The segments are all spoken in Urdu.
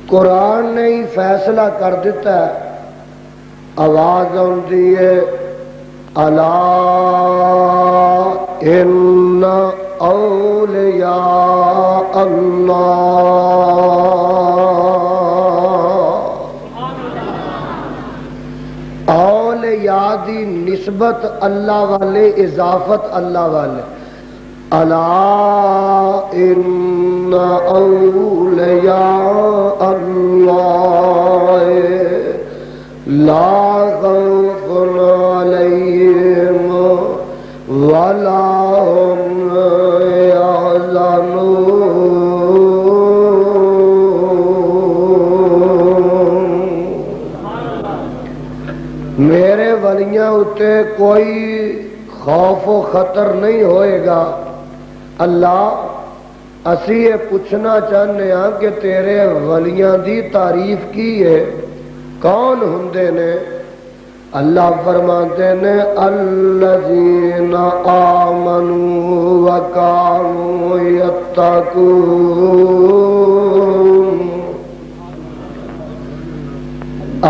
قرآن نے ہی فیصلہ کر دیتا ہے. آواز آتی ہے الا ان اولیاء اللہ. اولیاء دی نسبت اللہ والے، اضافت اللہ والے. الا ان اولیاء اللہ لا خوف علیہم ولا هم يحزنون. میرے ولیاں اتے کوئی خوف و خطر نہیں ہوئے گا. اللہ اسی یہ پوچھنا چاہنے ہاں کہ تیرے ولیاں دی تعریف کی ہے، کون ہوندے نے؟ اللہ فرماتے نے الذین آمنوا وکانوا یتقون.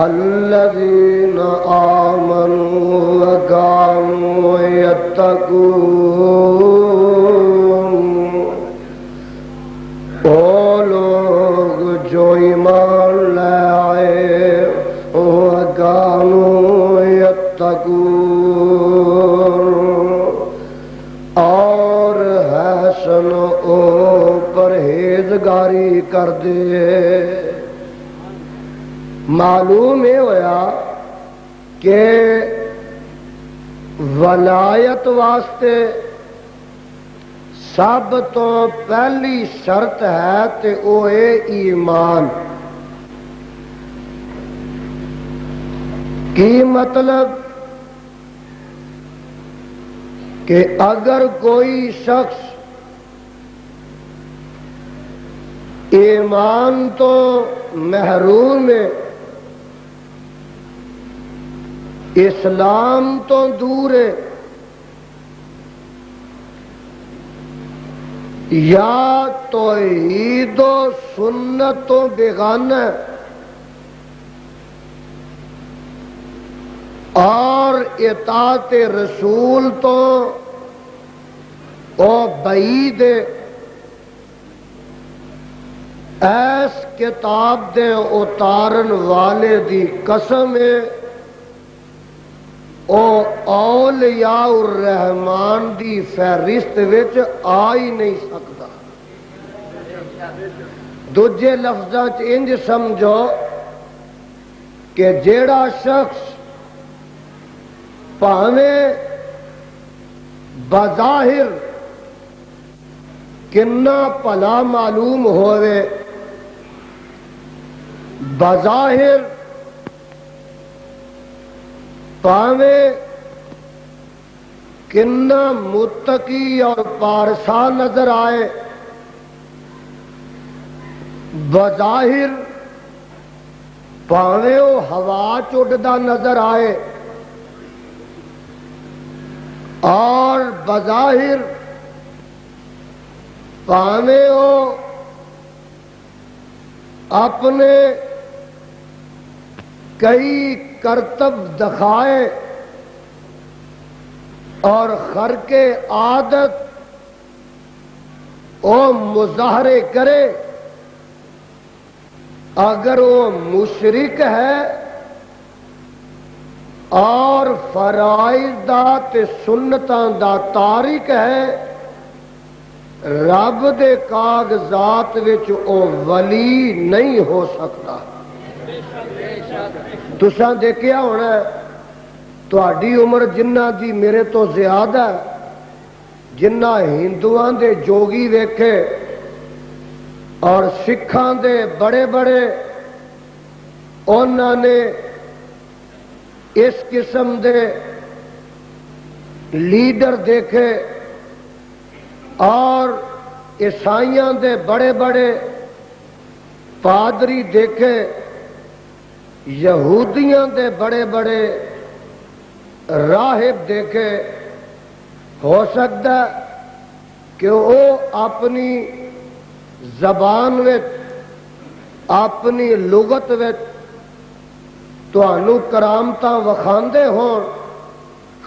الذین آمنوا وکانوا یتقون. وہ لوگ جو ایمان لے آئے وکانوا یتقون، اور حسن او پرہیزگاری کر دے. معلوم یہ ہوا کہ ولایت واسطے سب تو پہلی شرط ہے تے او ہے ایمان. کی مطلب کہ اگر کوئی شخص ایمان تو محروم ہے، اسلام تو دور ہے، یا توحید و سنت تو بیگانہ اور اطاعت رسول تو او بعید ہے، ایس کتاب دے اتارن والے دی قسم ہے او اولیاء الرحمان دی فہرست وچ آ ہی نہیں سکتا. دوجے لفظاں چ انج سمجھو کہ جیڑا شخص پاویں بظاہر کنا بھلا معلوم ہوئے، بظاہر پاویں کنا متقی اور پارسا نظر آئے، بظاہر پاویں وہ ہوا چڑھدا نظر آئے، اور بظاہر پاویں وہ اپنے کئی کرتب دکھائے اور خرق عادت وہ مظاہرے کرے، اگر وہ مشرک ہے اور فرائض دا تے سنتاں دا تارک ہے، رب دے کاغذات وچ او ولی نہیں ہو سکتا. تساں دیکھیا ہونا تہاڈی عمر جنہ دی میرے تو زیادہ ہے، جنہ ہندوؤں دے جوگی ویکھے اور سکھاں دے بڑے بڑے انہوں نے اس قسم دے لیڈر دیکھے، اور عیسائیاں دے بڑے بڑے پادری دیکھے، یہودیاں دے بڑے بڑے راہب دیکھے. ہو سکتا کہ وہ اپنی زبان میں اپنی لغت وچ تانوں کرامتاں وکھاندے ہون،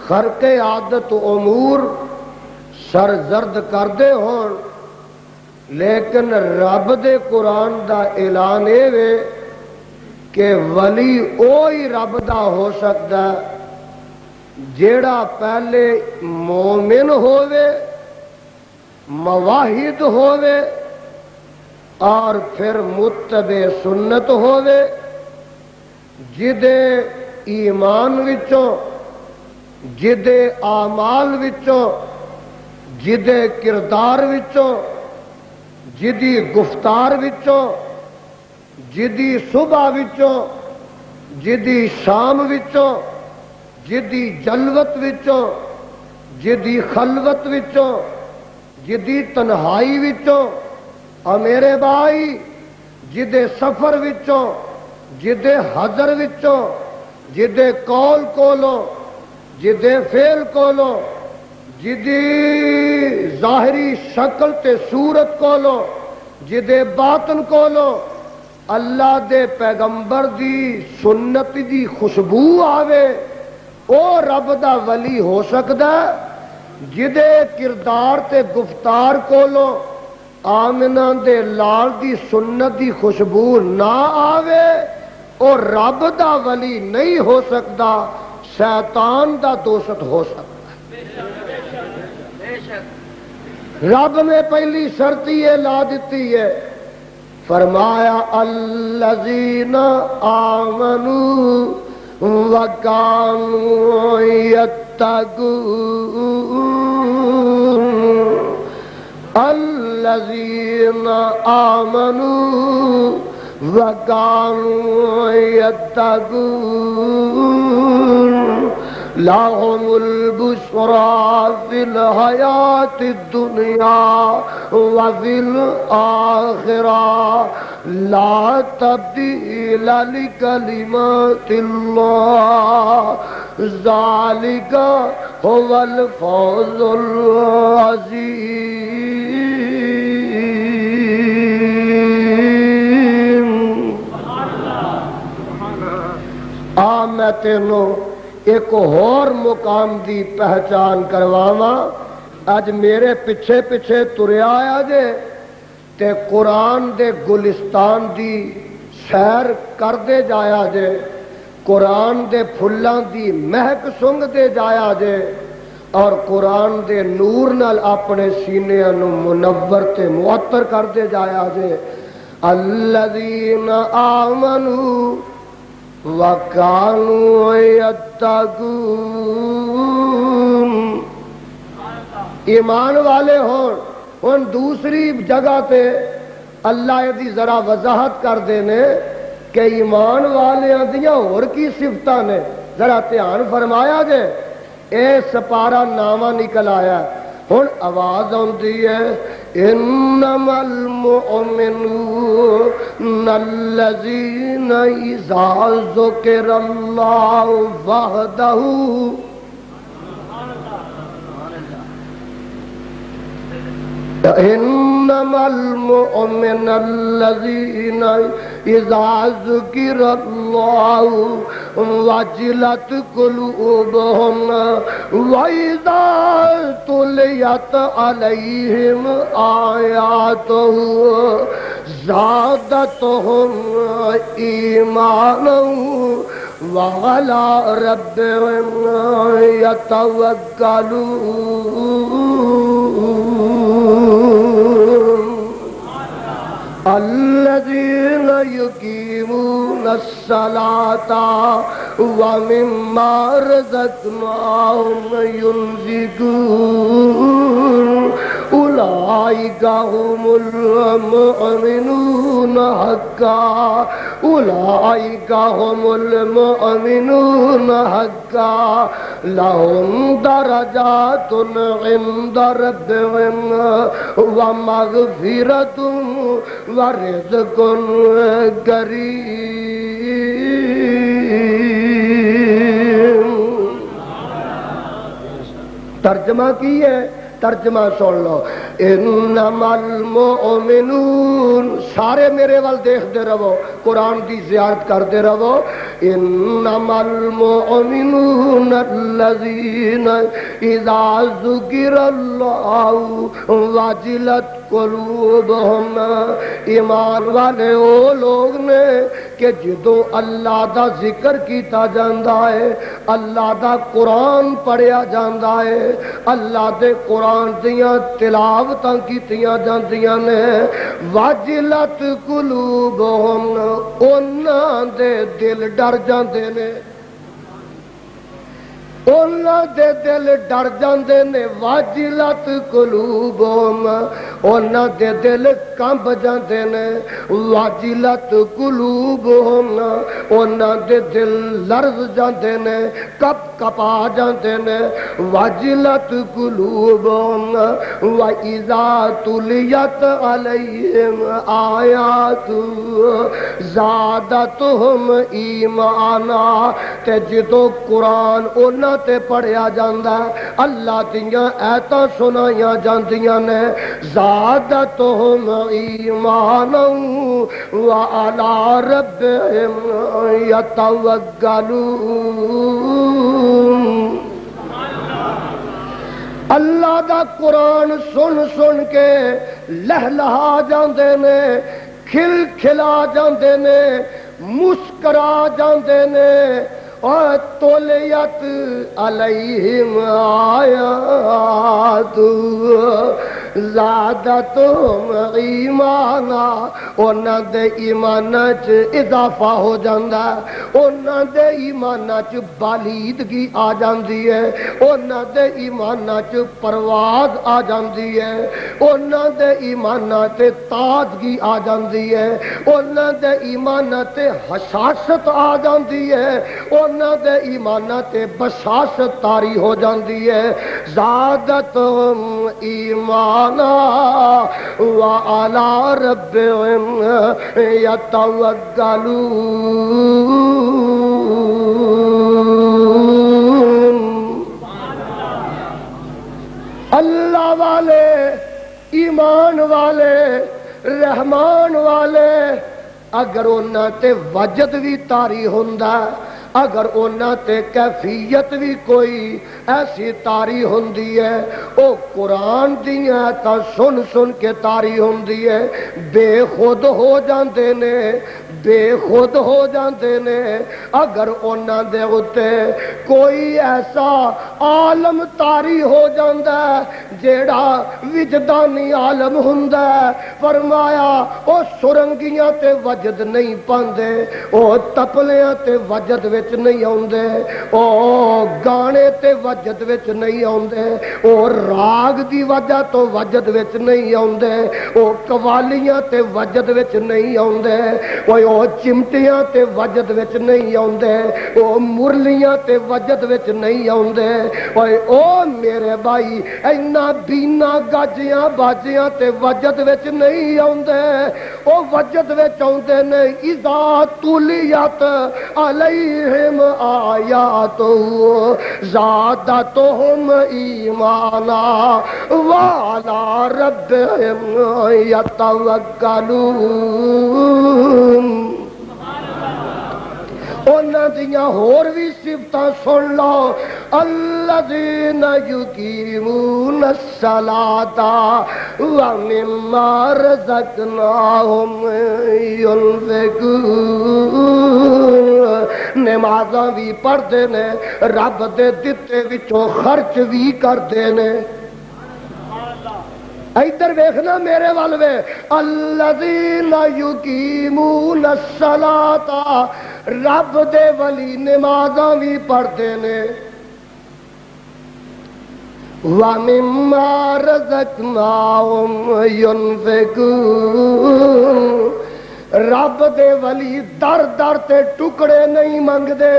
خرق عادت امور سرزرد کردے ہون، لیکن رب دے قرآن دا اعلان اے وے کہ ولی اوہی رب دا ہو سکدا جیڑا پہلے مومن ہووے، موحد ہووے اور پھر متبع سنت ہووے، جدے ایمان وچوں، جدے اعمال وچوں، جدے کردار وچوں، جدی گفتار وچوں، جدی صبح وچوں، جدی شام وچوں، جدی جلوت وچوں، جدی خلوت وچوں، جدی تنہائی وچوں، اور میرے بھائی جدے سفر وچوں، جدے حضر وچوں، جدے قول کولوں، جدے فعل کولوں، جدی ظاہری شکل تے صورت کولوں، جدے باطن کولوں اللہ دے پیغمبر دی سنت دی خوشبو آوے، او رب دا ولی ہو سکدا جدے کردار تے گفتار کولوں آمنہ دے لال دی سنت دی خوشبو نہ آوے، او رب دا ولی نہیں ہو سکدا، شیطان دا دوست ہو سکدا۔ رب نے پہلی شرط یہ لا دیتی ہے، فرمایا الذین آمنوا وکانوا یتقون، الذین آمنوا وکانوا یتقون لهم البشرى في الحياة الدنيا وفي الآخرة لا تبديل لكلمات الله ذلك هو الفوز العظيم۔ میں تینوں ایک اور مقام دی پہچان کرواواں، اج میرے پیچھے پیچھے تریا آیا جے تے قرآن دے گلستان دی سیر کر دے جایا جے، قرآن دے پھلاں دی مہک سنگ دے جایا جے، اور قرآن دے نور نال اپنے سینیاں نو منور تے معطر کر دے جایا جے۔ الذین آمنوا وَكَانُوا يَتَّقُونَ، ایمان والے ہون۔ ان دوسری جگہ تے اللہ دی ذرا وضاحت کر دینے کہ ایمان والے دیاں اور کی صفتاں نے، ذرا دھیان فرمایا جے، اے سپارہ نامہ نکل آیا ہن آواز آندی ہے انما المؤمنون الذین اذا ذکر اللہ وحدہ انما المؤمن الذین اذا ذکر اللہ وجلت قلوبهم واذا تلیت علیہم آیاتہ زادتهم ایمانا وعلی ربهم یتوکلون الذين يقيمون الصلاة ومما رزقناهم ينفقون أولئك هم المؤمنون حقا أولئك هم المؤمنون حقا لهم درجات عند ربهم ومغفرة ورزق کریم۔ ترجمہ کی ہے، ترجمہ سن لو، انما المؤمنون سارے میرے وال دیکھتے رہو قرآن دی زیارت کرتے رہو انما المؤمنون الذین اذا ذکر اللہ وجلت قلوبہم ایمان والے وہ لوگ نے کہ جدوں اللہ دا ذکر کیتا جاندا ہے اللہ دا قرآن پڑھیا جاندا ہے اللہ دے قرآن دیاں تلاوتاں کیتیاں جاندیاں نے وجلت قلوبہم انہاں دے دل ڈر جاندے نے انہاں دے دل ڈر جاندے نے واجلت قلوبہم انہاں دے دل کمب جاندے نے واجلت قلوبہم انہاں دے دل لرز جاندے نے کپ کپا جاندے نے واجلت قلوبہم وَإِذَا تُلِيَتْ عَلَيْهِمْ آیات زادتہم ایمانا تے جدو قرآن انہاں تے پڑھیا جاندا ہے اللہ دیاں ایتاں سنائیاں جاندیاں نے زادتہم ایمانا وعلی ربہم یتوکلون اللہ دا قرآن سن سن کے لہلہا جاندے نے کھل کھلا جاندے نے مسکرا جاندے نے اور تولیت علیہم آیات زادتہم ایمانا انہاں دے ایمانہ چ اضافہ ہو جاندہ ہے انہاں دے ایمانہ چ بالیدگی آ جاندی ہے انہاں دے ایمانہ چ پرواز آ جاندی ہے انہاں دے ایمانہ تے تازگی آ جاندی ہے انہاں دے ایمانہ تے حساست آ جاندی ہے انہاں دے ایمانہ تے بشاشت طاری ہو جاندی ہے زادتہم ایمانا وعلی ربہم یتوکلون اللہ والے ایمان والے رحمان والے اگر انہاں تے وجد بھی طاری ہوندا اگر انہاں تے کیفیت بھی کوئی ایسی طاری ہوندی ہے او قرآن دیاں تا سن سن کے طاری ہوندی ہے بے خود ہو جاندے نے بے خود ہو جاندے نے اگر انہاں دے اُتے کوئی ایسا عالم طاری ہو جاندا ہے جیڑا وجدانی عالم ہوندا ہے فرمایا او سرنگیاں تے وجد نہیں پاندے او تپلیاں تے وجد وچ نہیں آوندے او گانے تے وجد وچ نہیں آوندے او راگ دی وجہ تو وجد وچ نہیں آوندے او قوالیاں تے وجد وچ نہیں آوندے او چمٹیاں تے وجد وچ نہیں آوندے او مرلیاں تے وجد وچ نہیں آوندے او میرے بھائی اینا بینا گاجیاں باجیاں تے وجد وچ نہیں آوندے او وجد وچ آوندے نے اذا تولیت علیہم آیات زادتہم ایمانا وعلی ربہم یتوکلون انہاں دیاں ہور بھی صفتاں سن لو الذین یقیمون الصلاۃ ومما رزقناہم ینفقون نمازاں بھی پڑھتے نے رب دے دتے وچوں خرچ بھی کرتے نے ادھر ویکھنا میرے وال وے الذین یقیمون الصلاۃ رب دے ولی نمازاں بھی پڑھتے نے وَمِمَّا رَزَقْنَاهُمْ يُنْفِقُونَ رب دے ولی در در تے ٹکڑے نہیں منگ دے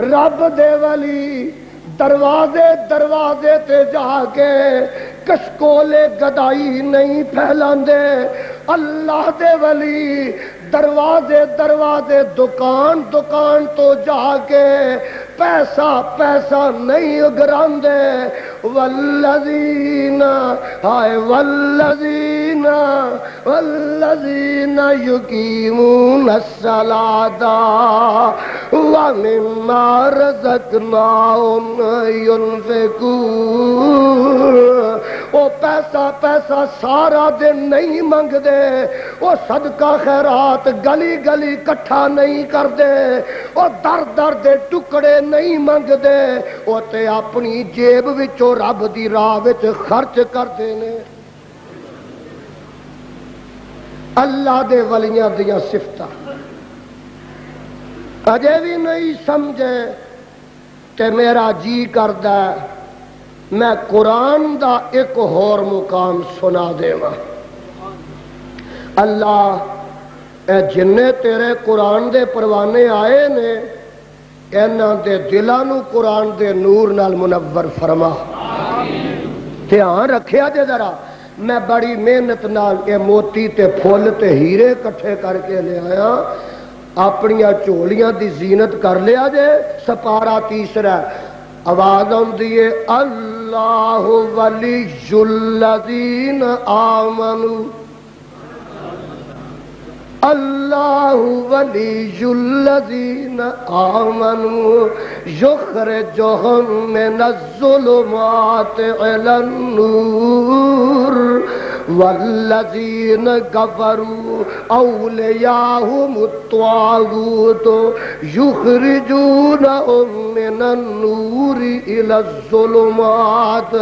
رب دے ولی دروازے دروازے تے جا کے کشکولے گدائی نہیں پھیلاندے اللہ دے ولی دروازے دروازے دکان دکان تو جا کے پیسہ پیسہ نہیں اگراندے والذین ہائے والذین یقیمون الصلاۃ ومما رزقناہم ينفقون۔ وہ پیسہ سارا دن نہیں منگ دے، وہ صدقہ خیرات گلی گلی کٹھا نہیں کر دے، وہ در در دے ٹکڑے نہیں منگ دے، وہ تے اپنی جیب وچوں رب دی راہ وچ خرچ کر دینے۔ اللہ دے ولیاں دیاں صفتاں اجے بھی نہیں سمجھے کہ میرا جی کردا ہے میں قرآن دا ایک اور مقام سنا دیواں۔ اللہ اے جننے تیرے قرآن دے پروانے آئے نے انہاں دے دلاں نوں قرآن دے نور نال منور فرما۔ دھیان رکھیا جے ذرا، میں بڑی محنت نال اے موتی تے پھول تے ہیرے کٹھے کر کے لے آیا، اپنیاں چولیاں دی زینت کر لیا جے۔ سپارہ تیسرا آواز آندی ہے اللہ ولی الذین آمنوا، اللہ ولی الذین آمنوا یخرجہم من الظلمات الی النور والذین کفروا اولیاءہم الطاغوت یخرجونہم من النور الی الظلمات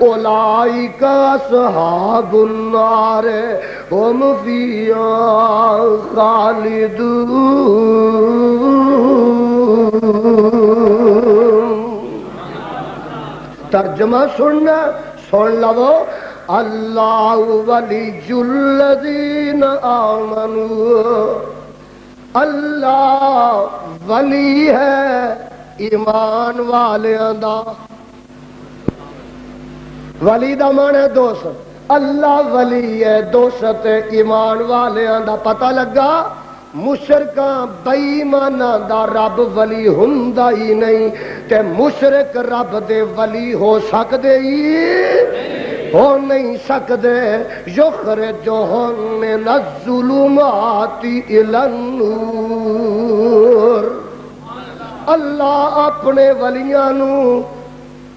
اولئک اصحاب النار ہم فیہا خالدون۔ ترجمہ سننا سن لو، اللہ ولی الذین آمنوا، اللہ ولی ہے ایمان والیاں دا۔ ولی دا معنی دوست، اللہ ولی ہے دوست ایمان والیاں دا۔ پتہ لگا مشرکاں بے ایماناں دا رب ولی ہوندا ہی نہیں، تے مشرک رب دے ولی ہو سکدے ہی ہو نہیں سکدے۔ یخرجہم من الظلمات الی النور، اللہ اپنے ولیاں نوں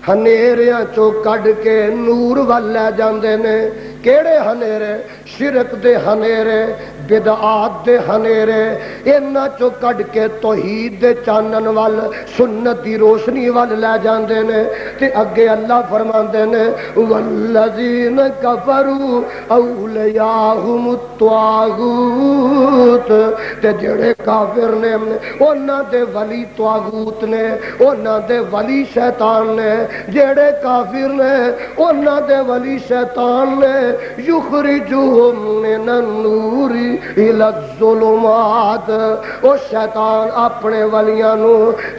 ہنیریاں چوں کڈ کے نور ول لے جاندے نے۔ کیڑے ہنیرے؟ شرک دے ہنیرے، بدعات دے ہنیرے، انہاں چوں کڈ کے توحید دے چانن ول، سنت دی روشنی ول لے جاندے نے۔ تے اگے اللہ فرماندے نے والذین کفروا اولیاءہم الطاغوت، تے جڑے کافر نے انہاں دے ولی طاغوت نے، انہاں دے ولی شیطان نے۔ جڑے کافر نے انہاں دے ولی شیطان نے۔ یخرجوہم من النور الی الظلمات، او شیطان اپنے ولیاں نو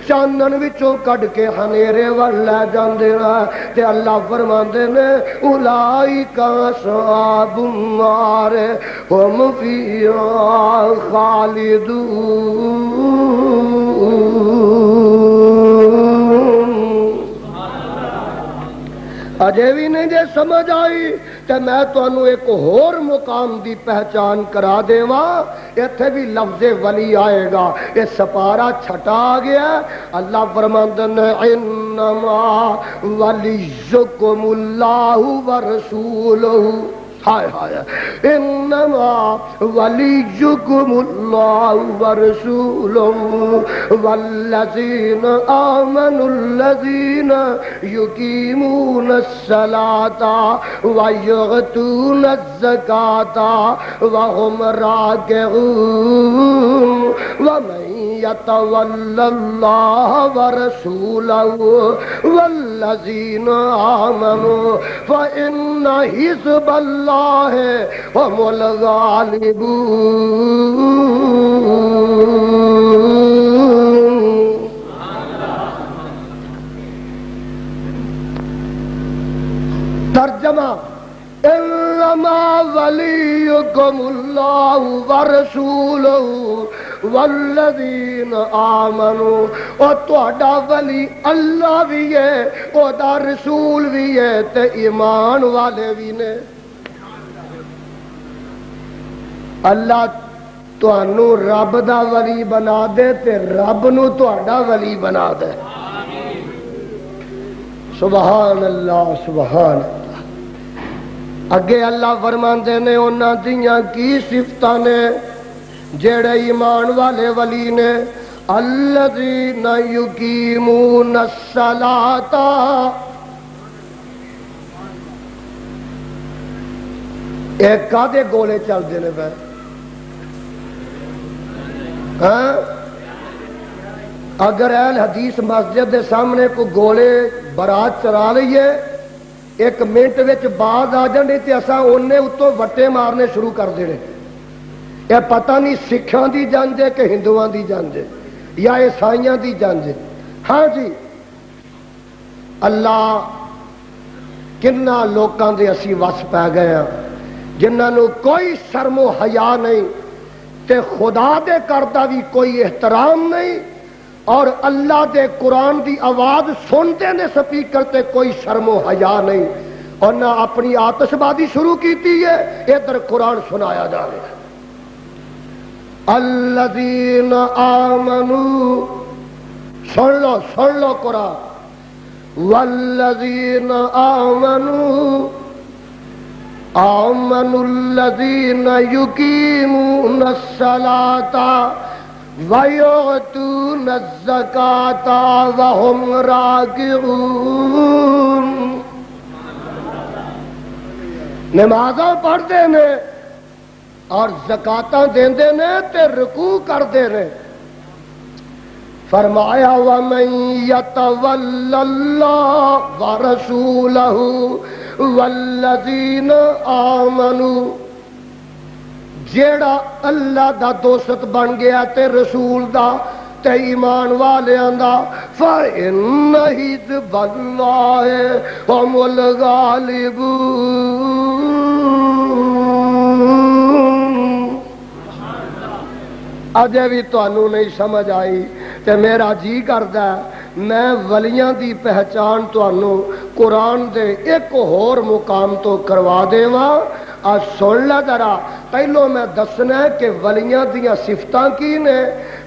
چانن وچوں کڈ کے ہنیرے ول لے جاندے نے۔ تے اللہ فرماندے نے اولئک اصحاب النار ہم فیہا خالدون۔ اجے بھی نہیں جے سمجھ آئی تے میں تانوں ایک اور مقام دی پہچان کرا دیواں۔ ایتھے بھی لفظ ولی آئے گا، یہ سپارہ چھٹا گیا۔ اللہ فرماندے نے انما ولیکم اللہ ورسولہ، ہائے ہائے، انما ولیکم اللہ ورسولہ والذین آمنوا الذین یقیمون الصلاۃ ویؤتون الزکاۃ وہم راکعون ومن یتول اللہ ورسولہ والذین آمنوا فإن حزب اللہ ہم الغالبون۔ ترجمہ انما ولیکم اللہ ورسولہ والذین آمنوا، اور تہاڈا ولی اللہ بھی ہے، او دا رسول بھی ہے تے ایمان والے بھی نے۔ اللہ تانوں رب دا ولی بنا دے تے رب نو تہاڈا ولی بنا دے۔ سبحان اللہ سبحان اللہ۔ اگے اللہ فرماندے نے انہاں دیاں کی صفتاں نے جڑے ایمان والے ولی نے، الذین یقیمون الصلاۃ، ایک کادے گولے چلدے نے پے ہاں؟ اگر اہل حدیث مسجد دے سامنے کو گولے برات چلا لئیے، ایک منٹ وچ باز آ جاندے تے اساں اونے اتوں وٹے مارنے شروع کر دینے۔ یہ پتہ نہیں سکھاں دی جنگ ہے کہ ہندوؤں دی جنگ ہے یا عیسائیاں دی جنگ ہے۔ ہاں جی، اللہ کنا لوکاں دے اسی وس پہ گئے ہیں جنہاں نو کوئی شرم و حیا نہیں تے خدا دے کردہ بھی کوئی احترام نہیں، اور اللہ دے قرآن دی آواز سنتے نے سپیکر تے کوئی شرم و حیا نہیں، اور نہ اپنی آتش بازی شروع کیتی ہے، ادھر قرآن سنایا جا رہا ہے۔ الذین آمنوا، سن لو قرآن، والذین آمنوا الذین یقیمون الصلاۃ وَيُؤْتُونَ الزَّكَاةَ وَهُمْ رَاكِعُونَ، نمازاں پڑھتے نے اور زکاتاں دیندے نے تے رکوع کردے نے۔ فرمایا وَمَن يَتَوَلَّ اللَّهَ وَرَسُولَهُ وَالَّذِينَ آمَنُوا، جیڑا اللہ دا دوست بن گیا تے رسول دا تے ایمان والیاں دا، فَإِنَّ حِزْبَ اللَّهِ هُمُ الْغَالِبُونَ۔ اجے بھی تانوں نہیں سمجھ آئی تے میرا جی کردا ہے میں ولیاں دی پہچان تانوں قرآن دے ایک اور مقام تو کروا دیواں۔ آج سن لے ذرا، پہلو میں دسنا ہے کہ ولیاں دیاں صفتاں کی نے،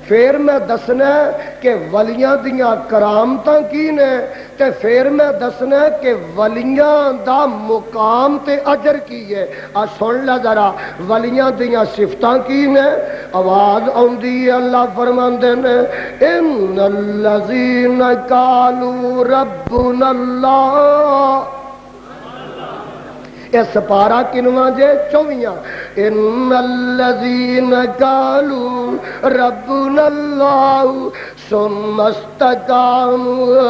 پھر میں دسنا ہے کہ ولیاں دیاں کرامتاں کی نے، تے پھر میں دسنا ہے کہ ولیاں دا مقام تے اجر کی ہے۔ آج سن لے ذرا ولیاں دیاں صفتاں کی نے۔ آواز آندی ہے، اللہ فرماندے نے ان الذین قالوا ربنا اللہ، یہ سپارہ کنواں جے 24، ان الذین قالوا ربنا اللہ ثم استقاموا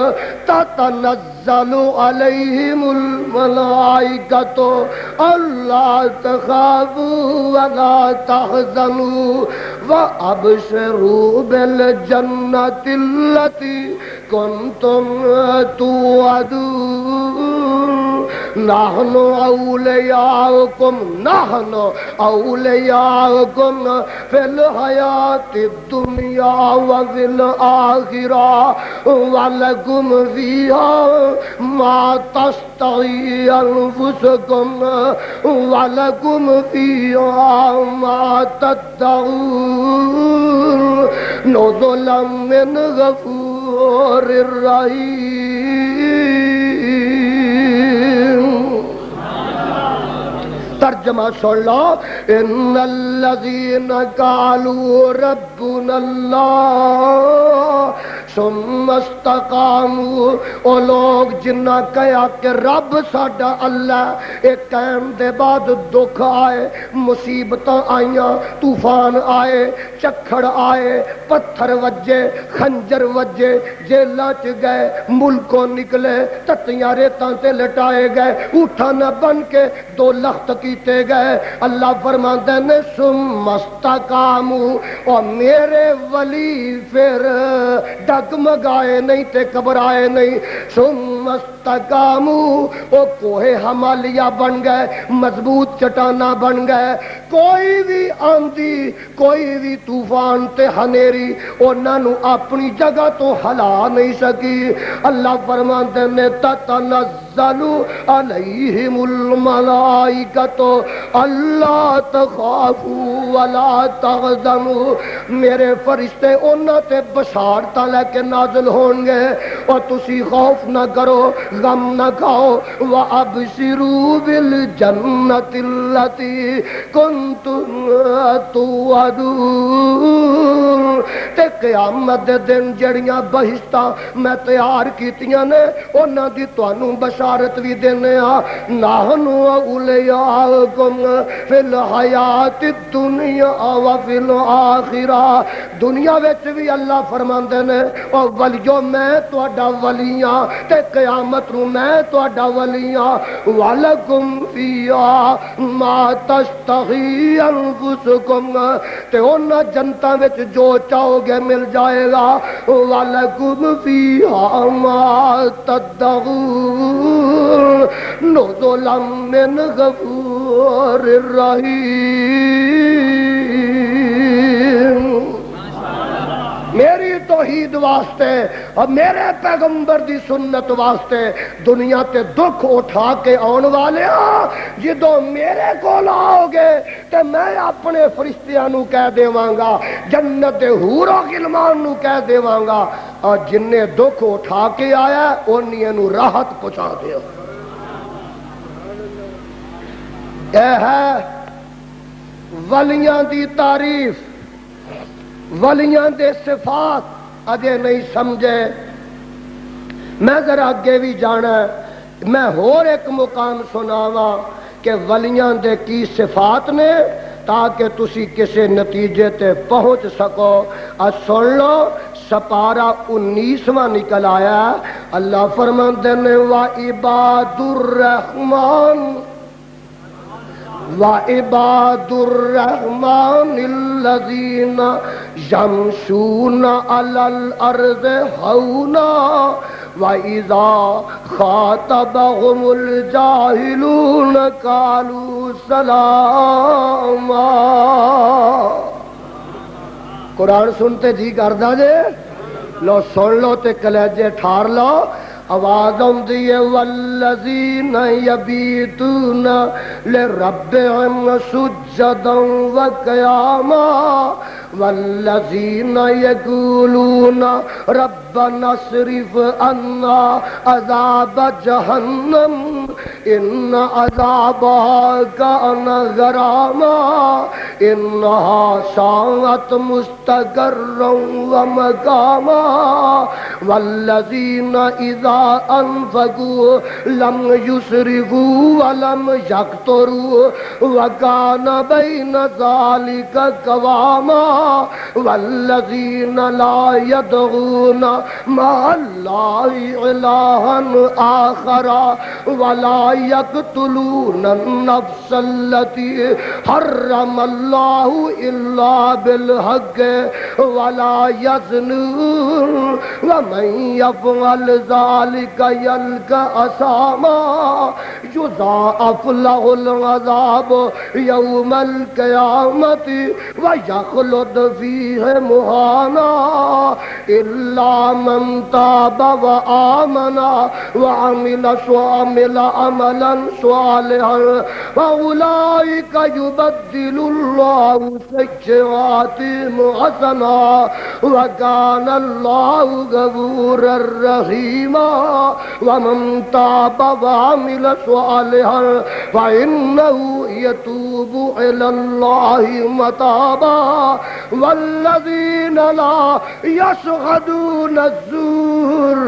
تتنزل علیہم الملائکۃ الا تخافوا ولا تحزنوا وابشروا بالجنۃ التی کنتم توعدون، نحن اولیاؤکم فی الحیات الدنیا وفی الآخرہ ولکم فیہا ما تشتہی انفسکم ولکم فیہا ما تدعون نزلا من غفور الرحیم۔ ترجمہ سن لو، ان الذین قالوا ربنا اللہ ثم استقاموا، او لوگ جنہ کہا کہ رب ساڈا اللہ، ایک کہن دے بعد دکھ آئے، مصیبتاں آئیاں، طوفان آئے، چکھڑ آئے، پتھر وجے، خنجر وجے، جیلاں چ گئے، ملکوں نکلے، تتیاں ریتاں تے لٹائے گئے، اٹھا نہ بن کے دو لخت کیتے گئے، اللہ فرماندے نے ثم استقاموا، اور میرے ولی پھر ڈگمگائے نہیں تے گھبرائے نہیں، ثم استقاموا، او کوہ ہمالیہ بن گئے، مضبوط چٹانہ بن گئے، کوئی بھی آندھی کوئی بھی طوفان تے ہنیری انہاں نو اپنی جگہ تو ہلا نہیں سکی. اللہ فرماتے نے تتنزل علیہم الملائکۃ اللہ تخافوا ولا تحزنوا. میرے فرشتے انہاں تے بشارتاں لے کے نازل ہون گے اور تسی خوف نہ کرو غم نہ کھاؤ. وَأَبْشِرُوا بِالْجَنَّةِ الَّتِي كُنْتُمْ تُوعَدُونَ. تے قیامت دے دن جڑیاں بہشتاں میں تیار کیتیاں نے انہاں دی تانوں بشارت بھی دینے آ. نحن اولیاءکم فی الحیات الدنیا وفی الآخرہ. دنیا وچ بھی اللہ فرماندے نے او ولیو میں تہاڈا ولی ہاں تے قیامت نو میں تہاڈا ولی ہاں. وَلَکُمْ فِیہا مَا تَشْتَہِی أَنفُسُکُمْ. تے انہاں جنتاں وچ جو چاہو گے مل جائے گا. وَلَکُمْ فِیہا مَا تَدَّعُونَ نُزُلًا مِّنْ غَفُورٍ رَحِیمٍ. میری توحید واسطے اور میرے پیغمبر دی سنت واسطے دنیا تے دکھ اٹھا کے آن والے جدوں میرے کول آؤ گے تے میں اپنے فرشتیاں نو کہہ دیواں گا جنت دے حور و غلمان نو کہہ دیواں گا اور جن نے دکھ اٹھا کے آیا انہاں نو راحت پہنچا دیو. اے ہے ولیاں دی تعریف ولیاں دے صفات اجے نہیں سمجھے. میں ذرا اگے بھی جانا ہے. میں ہور ایک مقام سناواں کہ ولیاں دے کی صفات نے تاکہ تسی کسے نتیجے تے پہنچ سکو. سن لو سپارہ 19واں نکل آیا. اللہ فرماندے نے وَعِبَادُ الرَّحْمَنِ وَعِبَادُ الرَّحْمَنِ الَّذِينَ يَمْشُونَ عَلَى الْأَرْضِ هَوْنًا وَإِذَا خَاطَبَهُمُ الْجَاهِلُونَ قَالُوا سَلَامًا. قرآن سنتے جی کردا جے لو سن لو تے کلیجے ٹھار لو. آواز آندی ہے والذین یبیتون لربہم سجدا وقیاما والذین یقولون ربنا اصرف عنا عذاب جہنم ان عذابها کان غراما انها ساءت مستقرا ومقاما والذین اذا انفقوا لم يسرفوا ولم يقتروا وكان بين ذلك قواما والذين لا يدعون مع الله إلها آخر ولا يقتلون النفس التي حرم الله إلا بالحق ولا يزنون ومن يفعل ذلك يلقى أثاما يضاعف له العذاب يوم القيامة ويخلد فيه مهانا إلا من تاب وآمن وعمل عملا صالحا فأولئك يبدل الله سيئاتهم حسنات وكان الله غفورا رحيما. ومن تاب وعمل صالحا فإنه يتوب إلى الله متابا والذين لا يشهدون الزور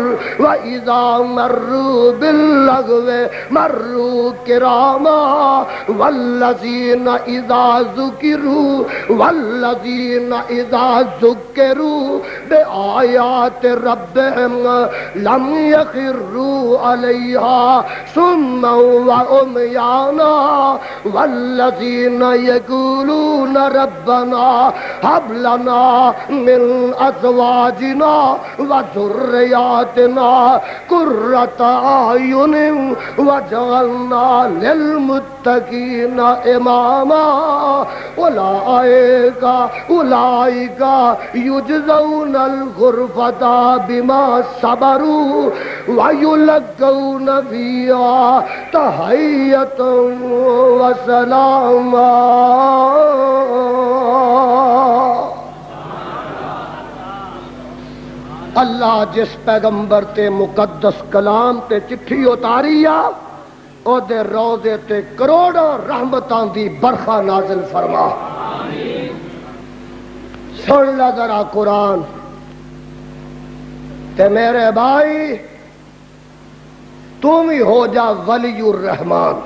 وإذا مروا باللغو مروا كراما والذين إذا ذكروا بآيات ربهم لم يخروا عليها صما وعميانا والذين الذین یقولون ربنا هب لنا من ازواجنا وذریاتنا قرۃ اعین وجعلنا للمتقین اماما اولئک یجزون الغرفۃ بما صبروا ویلقون فیہا تحیۃ وسلاما۔ اللہ جس پیغمبر تے مقدس کلام تے چٹھی اتاری آ او دے روضے تے کروڑوں رحمتاں دی برخا نازل فرما۔ سن لا ذرا قرآن تے میرے بھائی تم ہی ہو جا ولی الرحمان۔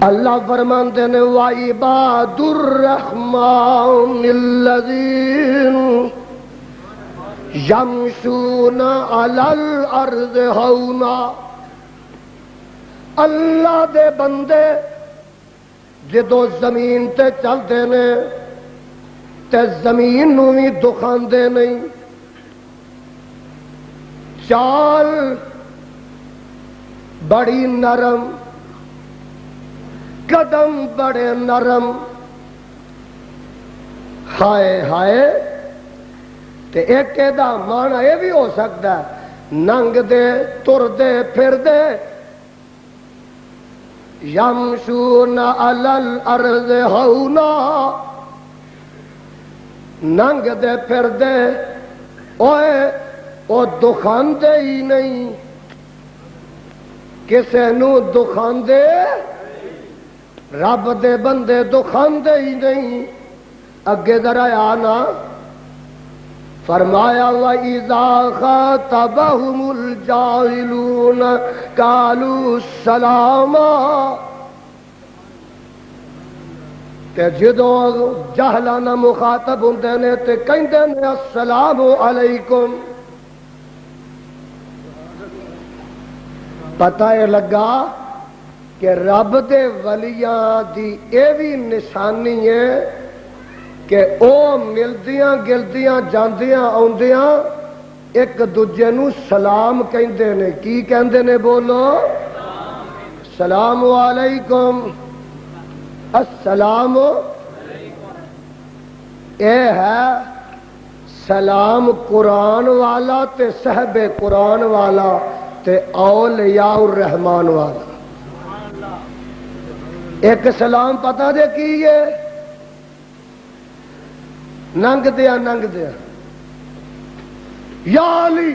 اللہ فرماتے ہیں وعباد الرحمن الذین یمشون علی الارض ہونا، اللہ دے بندے جدو زمین تے چلتے نے تے زمین نو بھی دکھاندے نہیں، چال بڑی نرم، قدم بڑے نرم، ہائے ہائے تے ایک دا معنی یہ بھی ہو سکتا ہے ننگ دے تر دے پھر دے، یمشون علی الارض ہونا، ننگ دے پھر دے اوئے او دکھاندے ہی نہیں، کسے نو دکھاندے رب دے بندے دکھاندے ہی نہیں۔ اگے ذرا آنا فرمایا وَإِذَا خَاطَبَهُمُ الْجَاهِلُونَ قَالُوا سَلَامًا، تے جدوں جہلانا مخاطب ہوندے نے تے کہندے نے السلام علیکم۔ پتہ یہ لگا کہ رب دے ولیاں دی اے بھی نشانی ہے کہ او ملدیاں گلدیاں جاندیاں آندیاں ایک دوجے نو سلام کہندے نے۔ کی کہندے نے بولو؟ السلام علیکم، السلام۔ اے ہے سلام قرآن والا تے صحب قرآن والا تے اولیاء الرحمان والا۔ ایک سلام پتہ دے کی ہے ننگ دیا ننگ دیا یا علی،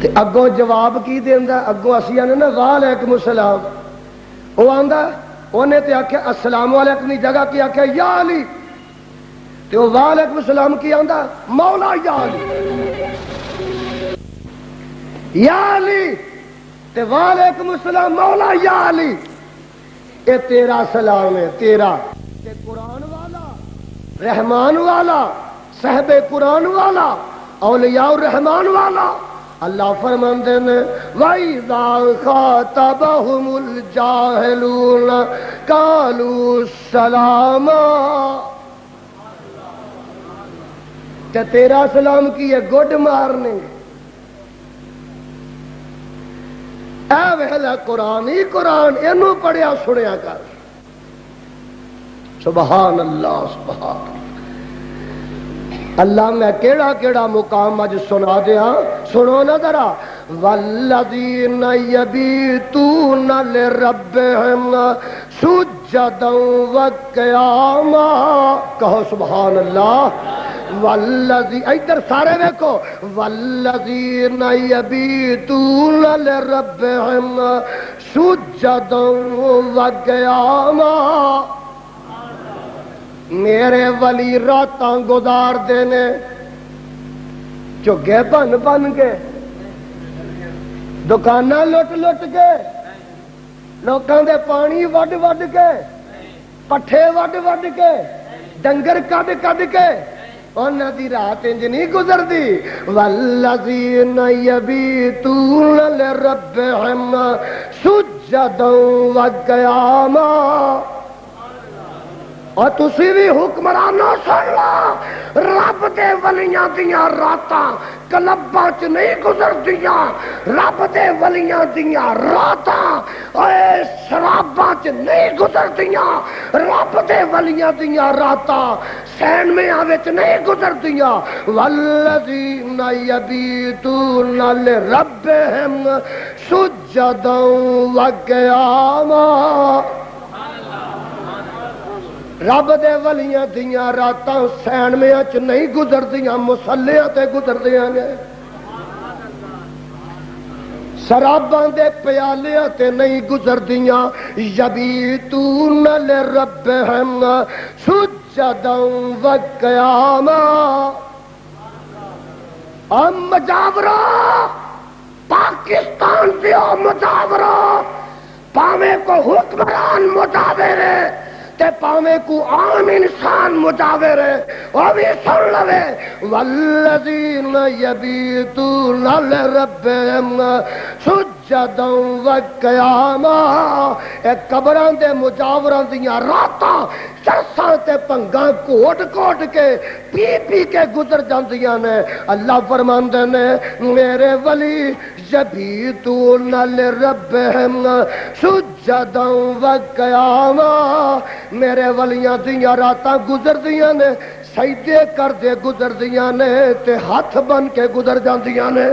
تے اگوں جواب کی دیندا؟ اگوں اسی آنے نا وعلیکم السلام، وہ آندا انہیں تے آکھیا السلام علیکم دی جگہ کی آکھیا یا علی، تے وہ وعلیکم السلام کی آندا مولا یا علی، یا علی تے وعلیکم السلام مولا یا علی۔ اے تیرا سلام ہے، تیرا تے قرآن والا رحمان والا صاحب قرآن والا اولیاء الرحمان والا اللہ فرماندے نے وَإِذَا خَاطَبَهُمُ الْجَاهِلُونَ قَالُوا سَلَامًا، تے تیرا سلام کی ہے گڈ مارنے۔ اے ویلا قرآن ہی قرآن، اینو پڑھیا سنیا کر۔ سبحان اللہ سبحان اللہ۔ میں کیڑا کیڑا مقام اج سنا دیا، سنو نا ذرا۔ والذین یبیتون لربہم سجدا وقیاما، کہو سبحان اللہ۔ والذی، ادھر سارے دیکھو، والذین یبیتون لربہم سجدا وقیاما، میرے ولی راتاں گزار دینے چگے بن بن کے، دکاناں لٹ لٹ کے، لوکاں دے پانی وڈ وڈ کے، پٹھے وڈ وڈ کے، ڈنگر کڈ کڈ کے، انہاں دی رات انج نہیں گزردی والذین یبیتون لربہم سجدا وقیاما اور تسی بھی حکمرانوں سن لو رب دے ولیاں دیاں راتاں کلباں چ نہیں گزردیاں رب دے ولیاں دیاں راتاں اے شراباں چ نہیں گزردیاں رب دے ولیاں دیاں راتاں سینماں وچ نہیں گزردیاں والذین یبیتون لربہم سجدا وقیاما رب دے ولیاں دیاں راتاں سینماں چ نہیں گزردیاں مصلیاں تے گزردیاں نے شراباں دے پیالیاں تے نہیں گزردیاں یبیتون لربہم سجدا وقیاما مجاورہ پاکستان دے مجاورہ پاویں کو حکمران مجاور ہے تے پاویں کو عام انسان مجاور ہے وہ بھی سن لوے والذین یبیتون لربہم سجدا وقیاما اے قبراں دے مجاوراں دیاں راتاں چرساں تے پنگاں کوٹ کوٹ کے پی پی کے گزر جاندیاں نے اللہ فرماندے نے میرے ولی یبیتون لربہم سجدا وقیاما میرے ولیاں دیاں راتاں گزر دیاں نے سجدے کر دے گزر دیاں نے تے ہاتھ بن کے گزر جاندیاں نے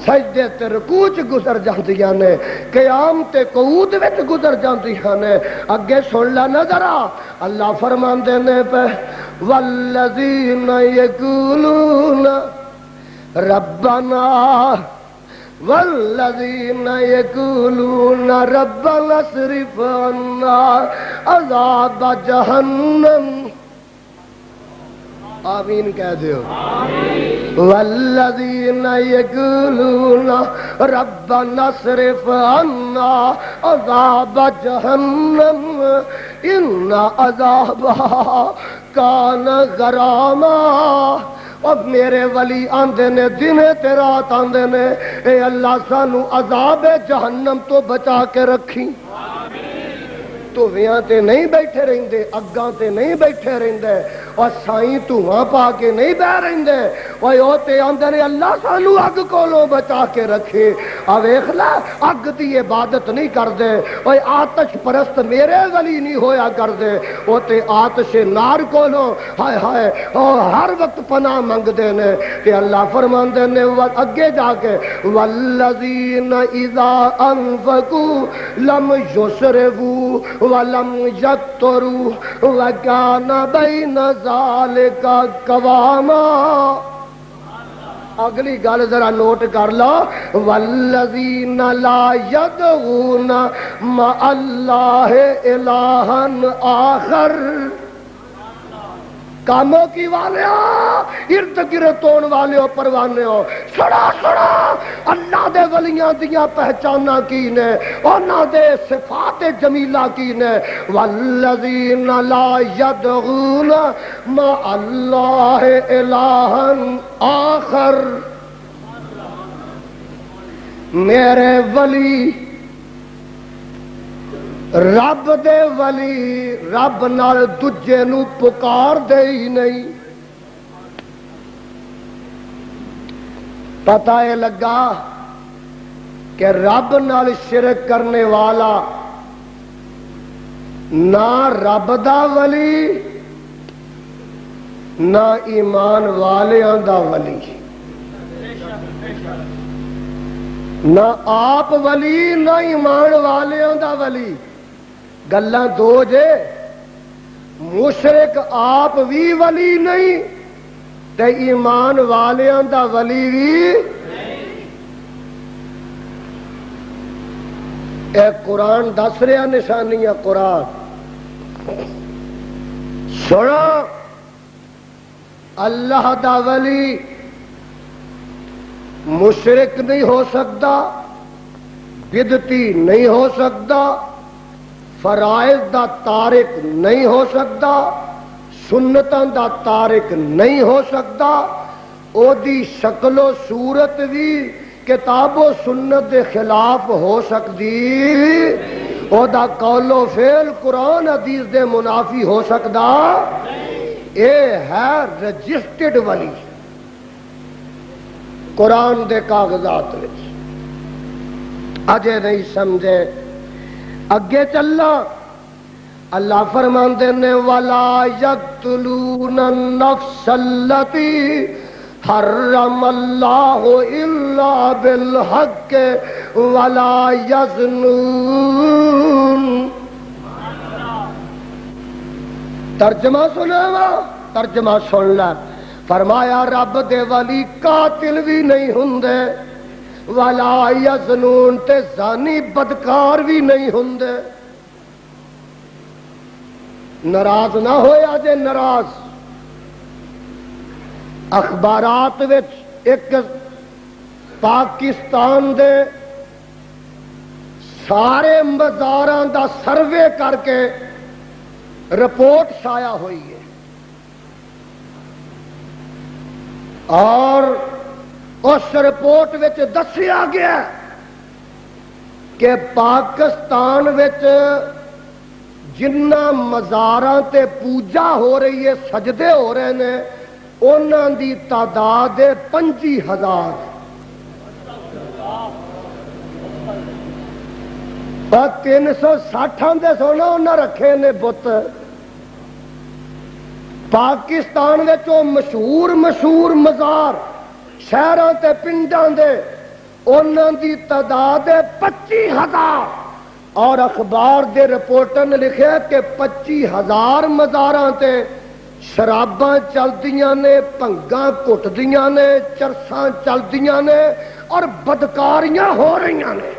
سجدے تے رکوع چ گزر جاندیاں نے قیام تے قعود وچ گزر جاندیاں نے اگے سن لا نظرا اللہ فرماندے نے پہ والذین یقولون ربنا والذین یقولون ربنا اصرف عنا عذاب جہنم آمین کہہ دیو والذین یقولون ربنا اصرف عنا عذاب جہنم ان عذابها کان غراما اب میرے ولی آندے نے دنے تے رات آندے نے اے اللہ سانو عذاب جہنم تو بچا کے رکھی تو ویاں تے نہیں بیٹھے رہندے اگاں تے نہیں بیٹھے رہندے اور سائیں دھواں پا کے نہیں بہ رہندے اوے او تے آندے نے اللہ سانو اگ کولوں بچا کے رکھے آ ویکھ لے اگ دی عبادت نہیں کردے اوے آتش پرست میرے ولی نہیں ہویا کردے او تے آتش نار کولوں ہائے ہائے او ہر وقت پناہ منگدے نے تے اللہ فرماندے نے اگے جا کے والذین اذا انفقوا لم یسرفوا ولم یقتروا وکان بین ذالک قواما اگلی گل ذرا نوٹ کر لو والذین لا یدعون مع اللہ الہا آخر کاموں کی والے ارد گرد تون والے پروانے ہو سڑا سڑا اللہ دے ولیاں دیاں پہچانا کی نے انہاں دے صفات جمیلہ کی نے والذین لا یدعون مع اللہ الہا آخر میرے ولی رب دے ولی رب نال دجے نو پکار دے ہی نہیں پتہ یہ لگا کہ رب نال شرک کرنے والا نہ رب دا ولی نہ ایمان والیاں دا ولی نہ آپ ولی نہ ایمان والیاں دا ولی گلاں دو جے مشرک آپ بھی ولی نہیں تے ایمان والیاں دا ولی بھی اے قرآن دس رہا نشانیاں قرآن سنا اللہ دا ولی مشرک نہیں ہو سکتا بدعتی نہیں ہو سکتا فرائض دا تارک نہیں ہو سکتا سنتاں دا تارک نہیں ہو سکتا، او دی شکل و صورت بھی کتاب و سنت دے خلاف ہو سکتی، او دا قول و فعل قرآن حدیث دے منافی ہو سکتا، اے ہے رجسٹرڈ ولی قرآن دے کاغذات وچ۔ اجے نہیں سمجھے، اگے چلنا۔ اللہ فرماندے نے وَلَا يَقْتُلُونَ النَّفْسَ الَّتِي حَرَّمَ اللَّهُ إِلَّا بِالْحَقِّ وَلَا يَزْنُونَ۔ ترجمہ سنا، ترجمہ سن لے۔ فرمایا رب دے ولی قاتل بھی نہیں ہوندے، وَلَا يَزْنُونَ تے زانی بدکار بھی نہیں ہوندے۔ ناراض نہ ہویا جے ناراض۔ اخبارات وچ ایک پاکستان دے سارے مزاراں دا سروے کر کے رپورٹ شائع ہوئی ہے، اور اس رپورٹ وچ دسیا گیا کہ پاکستان وچ جنہ مزاراں تے پوجا ہو رہی ہے، سجدے ہو رہے ہیں، انہاں دی تعداد 25,000۔ اور 360 دے سونا انہاں رکھے نے بت۔ پاکستان وچ او مشہور مزار شہراں تے پنڈاں دے، انہاں دی تعداد 25,000۔ اور اخبار دے رپورٹر نے لکھا کہ 25,000 مزاراں تے شراباں چلدیاں نے، بھنگاں کٹدیاں نے، چرساں چلدیاں نے، اور بدکاریاں ہو رہی نے۔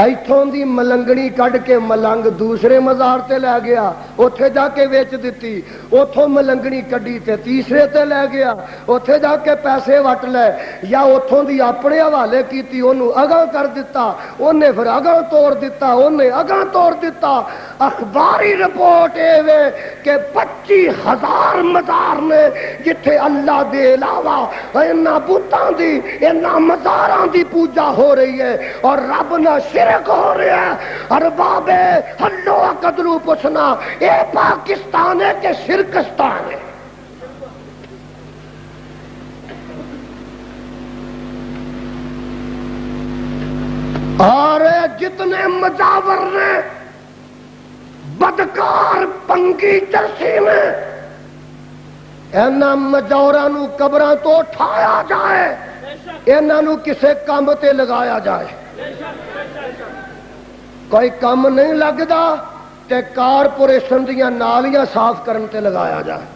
ایتھوں دی ملنگنی کڈ کے ملنگ دوسرے مزار تے لے گیا، اوتھے جا کے ویچ دیتی، اوتھوں ملنگنی کڈی تے تیسرے تے لے گیا، اوتھے جا کے پیسے وٹ لے، یا اوتھوں دی اپنے حوالے کیتی، انہوں اگاں کر دیتا، انہیں پھر اگاں توڑ دیتا، انہیں اگاں توڑ دیتا۔ اخباری رپورٹ اے وے کہ 25,000 مزار نے جتھے اللہ دے علاوہ انہاں بتاں دی، انہاں مزاراں دی پوجا ہو رہی ہے، اور رب نہ شرک ہو رہا ہے۔ ارباب حلو قدرو پوچھنا، اے پاکستان ہے کہ شرکستان ہے؟ اور جتنے مجاور نے، بدکار پنگی چرسی میں، انہاں مجاوراں نو قبراں تو اٹھایا جائے، انہاں نو کسے کام تے لگایا جائے۔ کوئی کم نہیں لگدا تے کارپوریشن دیاں نالیاں صاف کرن تے لگایا جائے۔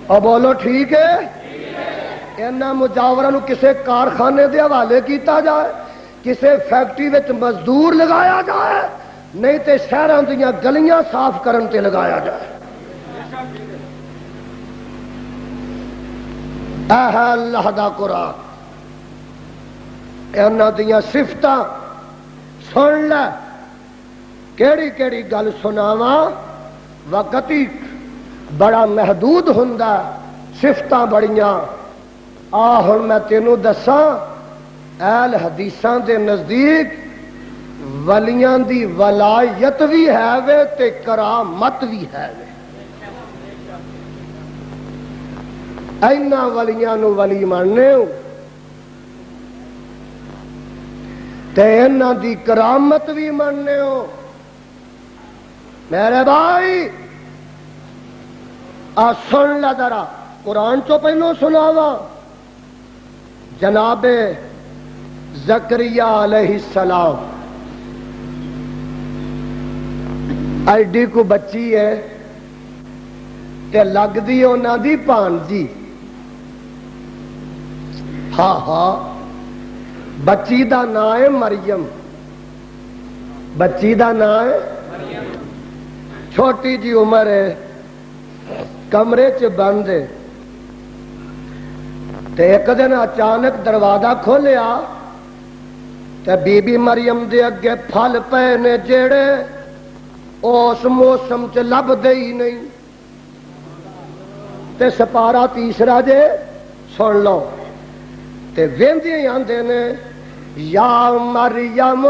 اور بولو ٹھیک ہے؟ انہاں مجاوراں نو کسے کارخانے دے حوالے کیتا جائے، کسے فیکٹری وچ مزدور لگایا جائے، نہیں تے شہراں دیاں گلیاں صاف کرن تے لگایا جائے۔ اے ہے اللہ دا قرآن، انہاں دیاں صفتاں سن لے۔ کیڑی کیڑی گل سناواں، وقت ہی بڑا محدود ہوندا، صفتاں بڑیاں۔ ہن میں تینوں دساں، اہل حدیثاں دے نزدیک ولیاں دی ولایت بھی ہے وے تے کرامت بھی ہے وے۔ اینا ولیاں نو ولی ماننے ہو تے انہاں دی کرامت بھی ماننے ہو۔ میرے بھائی سن لے ذرا، قرآن چو پہلو سناواں۔ جناب زکریا علیہ السلام، ایڈی کو بچی ہے تے لگ دی انہاں دی بھانجی۔ ہاں بچی دا نام ہے مریم، بچی دا نام ہے مریم، چھوٹی جی عمر ہے، کمرے چ بند ہے۔ تے ایک دن اچانک دروازہ کھولیا تے بی بی مریم دے اگے پھل پے نے جڑے اس موسم چ لبدے ہی نہیں. تے سپارہ تیسرا جے سن لو تے ویندے آندے نے یا مریم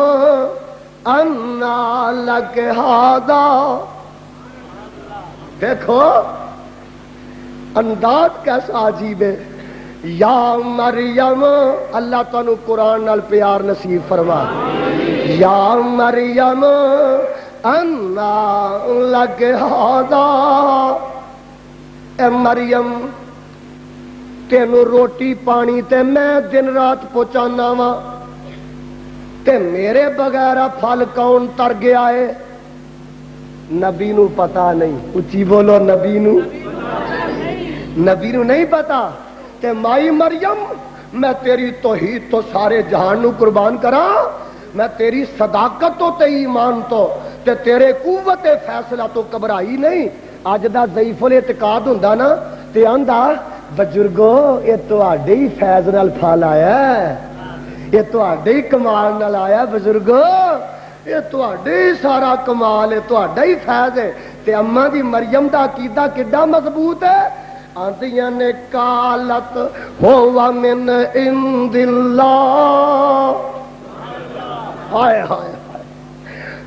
انا لک ہادا. دیکھو انداز کیسا عجیب ہے. یا مریم اللہ تعالیٰ قرآن نال پیار نصیب فرما. یا مریم انا لک ہادا. اے مریم تینوں روٹی پانی تے میں دن رات پہنچانا وا تے میرے بغیر پھل کون تر گیا ہے؟ نبی نو پتا نہیں. اچھی بولو نبی نو نہیں پتا. تے مائی مریم میں تیری توحید تو سارے جہان نو قربان کرا. میں تیری صداقت تو تے ایمان تو تے تیرے قوت فیصلہ تو گھبرائی نہیں. اج دا ضعیف الاعتقاد ہوندا نا تے آندا بزرگو یہ تہاڈے ہی فیض نال پھل آیا ہے, یہ تہاڈے ہی کمال نال آیا بزرگو, یہ تہاڈے ہی سارا کمال ہے, تہاڈا ہی فیض ہے. تے اماں دی مریم دا عقیدہ کڈا مضبوط ہے. آندیاں نے قالت ہوا من عند اللہ. ہائے ہائے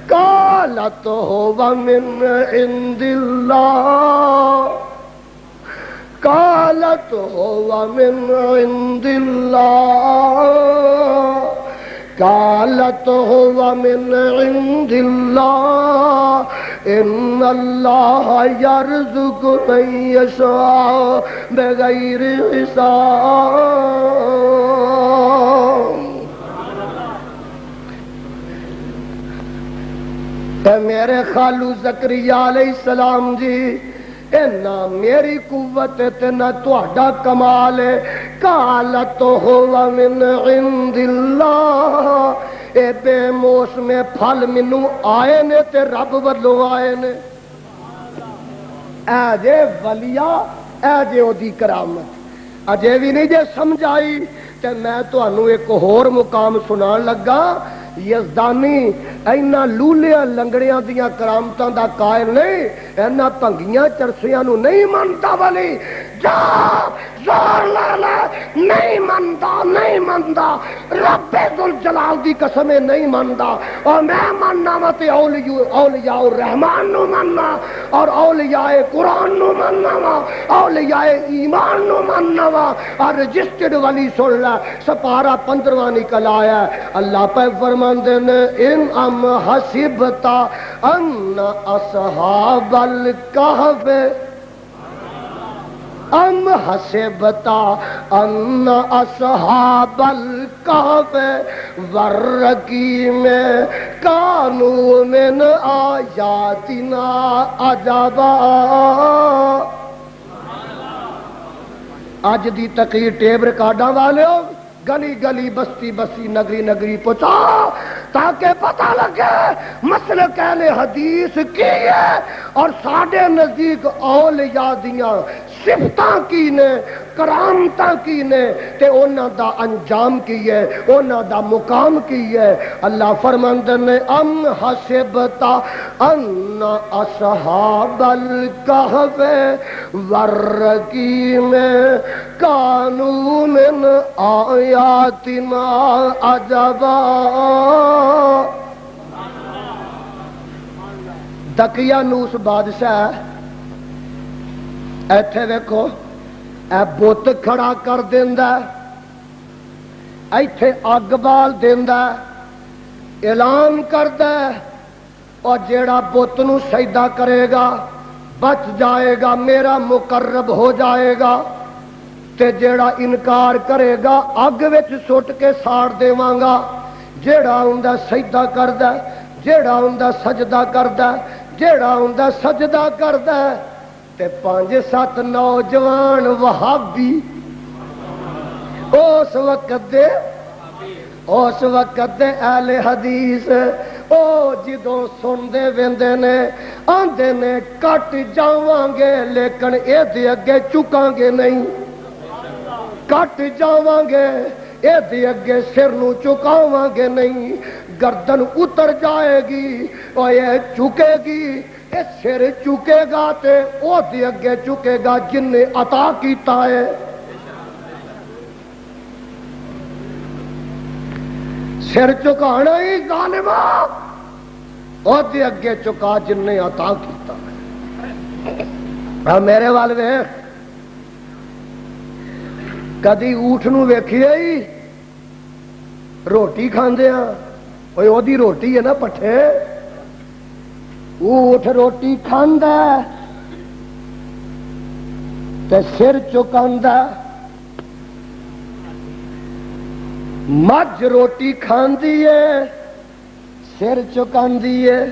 قالت ہوا من عند اللہ. قالت ہوا من عند اللہ. قالت ہوا من عند اللہ. ان اللہ یرزق من یشاء بغیر حساب. اے میرے خالو زکریا علیہ السلام جی, نہ میری قوت تے نہ تہاڈا کمال ہے. قالت ہوا من عند اللہ. اے بے موسم پھل مینو آئے نے تے رب ولوں آئے نے. اے جے ولیا, اے جے اودی کرامت. اجے بھی نہیں جے سمجھائی تے میں تانوں ایک ہور مقام سنان لگا. یزدانی اینا لولیاں لنگڑیاں دیاں کرامتاں دا قائل نہیں, اینا پنگیاں چرسیاں نو نہیں منتا. والی جا زور لالا نہیں منتا رب ذوالجلال دی قسم نہیں منتا. اور میں مننا وا تے اولیاء الرحمان نو مننا, اور اولیاء قرآن نو مننا وا, اولیاء ایمان نو مننا وا. اور رجسٹرڈ والی سن لے سپارہ 15واں نکل آیا. اللہ پہ فرماندے نے ان ام حسبتا ان اصحاب الکہف ام حسبتا ان اصحاب الکہف والرقیم کانوا من آیاتنا عجبا. اج دی تقریر ٹیپ ریکارڈاں والے ہو گلی گلی بستی بستی نگری نگری پہنچا تاکہ پتہ لگے مسلک اہل حدیث کی ہے اور ساڈے نزدیک اولیاء دیاں صفتاں کی نے, کرامتاں کی نے, تے انہاں دا انجام کی ہے, انہاں دا مقام کی ہے. اللہ فرماندے نے ام حسبتا ان اصحاب الکہف والرقیم کانوا من آیاتنا عجبا. دقیانوس بادشاہ ایتھے ویکھو اے بت کھڑا کر دیندا, ایتھے اگ بال دیندا, اعلان کردا اور جیڑا بت نو سجدہ کرے گا بچ جائے گا, میرا مقرب ہو جائے گا, تے جیڑا انکار کرے گا اگ وچ سٹ کے ساڑ دیواں گا. جیڑا اوندا سجدہ کردا, جیڑا اوندا سجدہ کردا, جیڑا اوندا سجدہ کردا تے 5-7 نوجوان وہابی اس وقت دے اہل حدیث او جدوں سندے ویندے نے آندے نے کٹ جاواں گے لیکن اے دے اگے چکاں گے نہیں, کٹ جاواں گے یہ اگے سر نو چکاواں گے نہیں، گردن اتر جائے گی اور یہ چکے گی، یہ سر چکے گا تے او دے اگے چکے گا جن نے عطا کیتا ہے۔ سر چکانا ہی ظالما، او دے اگے چکا جن نے عطا کیتا ہے۔ میرے وال ویکھ، کدی اونٹ نو ویکھیا ہی روٹی کھاندے ہاں، اوے او دی روٹی ہے نا پٹھے، اونٹ روٹی کھاندا تے سر چکاندا، مجھ روٹی کھاندی ہے سر چکاندی ہے،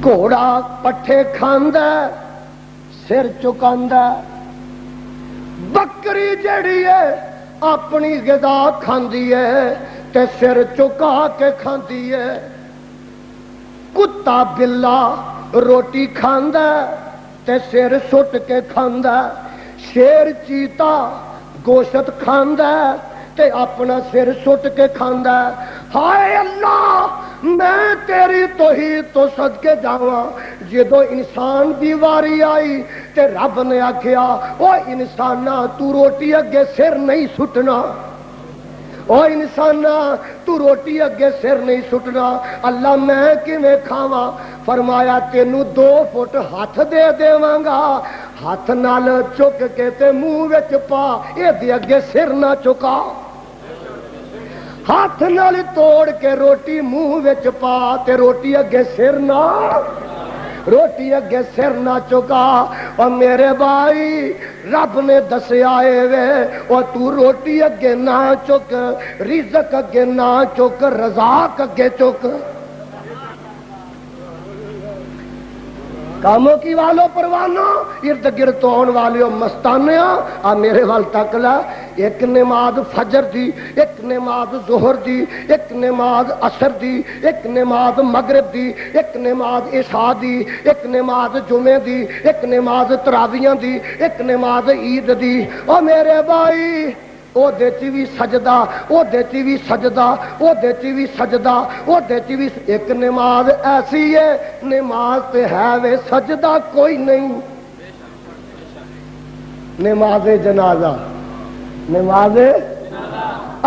گھوڑا پٹھے کھاندا سر چکاندا، بکری جڑی ہے اپنی غذا کھاندی ہے تے سر چکا کے کھاندی ہے، کتا بلا روٹی کھاندا تے سر سٹ کے کھاندا، شیر چیتا گوشت کھاندا تے اپنا سر سٹ کے کھاندا۔ ہائے اللہ، میں تیری توحید تو صدقے جاواں، جدو انسان دی واری آئی تے رب نے آکھیا او انسانا تو روٹی اگے سر نہیں سٹنا، او انسانا تو روٹی اگے سر نہیں سٹنا۔ اللہ میں کیویں کھاواں؟ فرمایا تینوں 2 فٹ ہاتھ دے دیواں گا، ہاتھ نال چک کے تے منہ وچ پا، اے دے اگے سر نہ چکا، ہاتھ نال توڑ کے روٹی منہ وچ پا تے روٹی اگے سر نہ، روٹی اگے سر نہ چکا۔ اور میرے بھائی رب نے دسیا اے وے او تو روٹی اگے نہ چک، رزق اگے نہ چک، رزاق اگے چک۔ کاموں کی والو پروانو، ارد گرد تو آن والے مستانیا، آ میرے وال تک لا، ایک نماز فجر دی، ایک نماز ظہر دی، ایک نماز عصر دی، ایک نماز مغرب دی، ایک نماز عشاء دی، ایک نماز جمعے دی، ایک نماز تراویحاں دی، ایک نماز عید دی۔ او میرے بھائی او دیتی بھی سجدہ، او دیتی بھی سجدہ، او دیتی بھی سجدہ، او دیتی بھی، ایک نماز ایسی ہے نماز تے ہے وے سجدہ کوئی نہیں، نماز جنازہ، نماز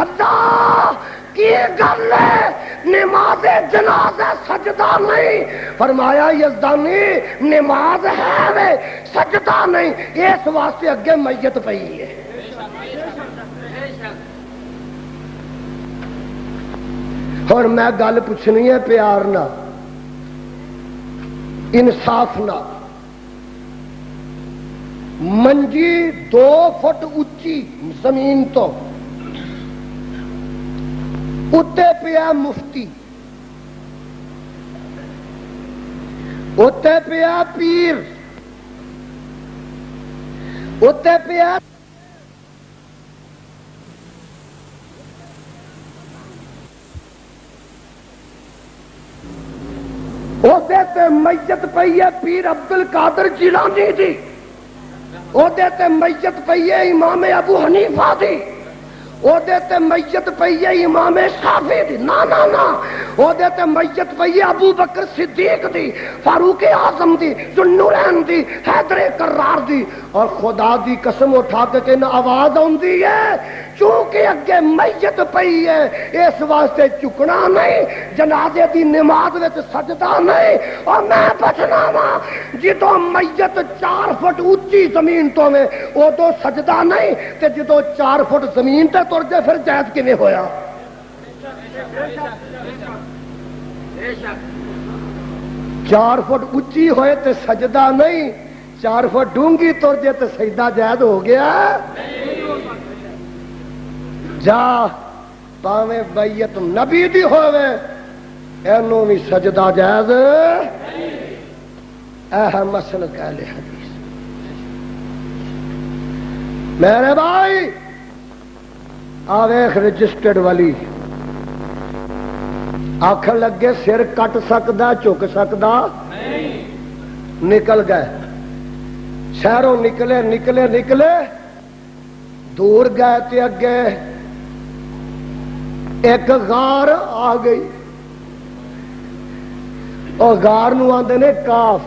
اللہ کی گل ہے، نماز جنازہ سجدہ نہیں۔ فرمایا یزدانی نماز ہے وے سجدہ نہیں، اس واسطے اگے میت پئی ہے۔ اور میں گل پوچھنی ہے پیار نہ، انصاف نہ، منجی 2 فٹ اچھی زمین تو اتے پیا مفتی، اتے پیا پیر، اتے پیا میت پئی ہے پیر عبد القادر جیلانی دی، تے میت پئی ہے امام ابو حنیفہ دی، تے میت پئی ہے امام شافعی دی، نا نا نا، تے میت پئی ہے ابو بکر صدیق دی، فاروق اعظم دی، ذوالنورین دی، حیدر کرار دی۔ اور خدا دی قسم اٹھا کے کہنا آواز آندی ہے چونکہ اگے میت پئی ہے اس واسطے چکنا نہیں، جنازے دی نماز وچ سجدہ نہیں۔ اور میں پوچھنا وا جدو میت 4 فٹ اونچی زمین تو میں ادو سجدہ نہیں تے جدو 4 فٹ زمین تے تر جائے پھر جائز کیویں ہویا؟ 4 فٹ اونچی ہوئے تے سجدہ نہیں، 4 فٹ ڈونگی تر جائے تے سجدہ جائز ہو گیا؟ جا پاویں بیعت نبی دی ہوئے اینوں بھی سجدہ جائز اے مسلک اہل حدیث۔ میرے بھائی آویخ رجسٹرڈ والی آکھن لگے سر کٹ سکدا چک سکدا نکل گئے، شہروں نکلے نکلے نکلے دور گئے تے اگے ایک غار آ گئی، اور غار نو آندے نے کاف،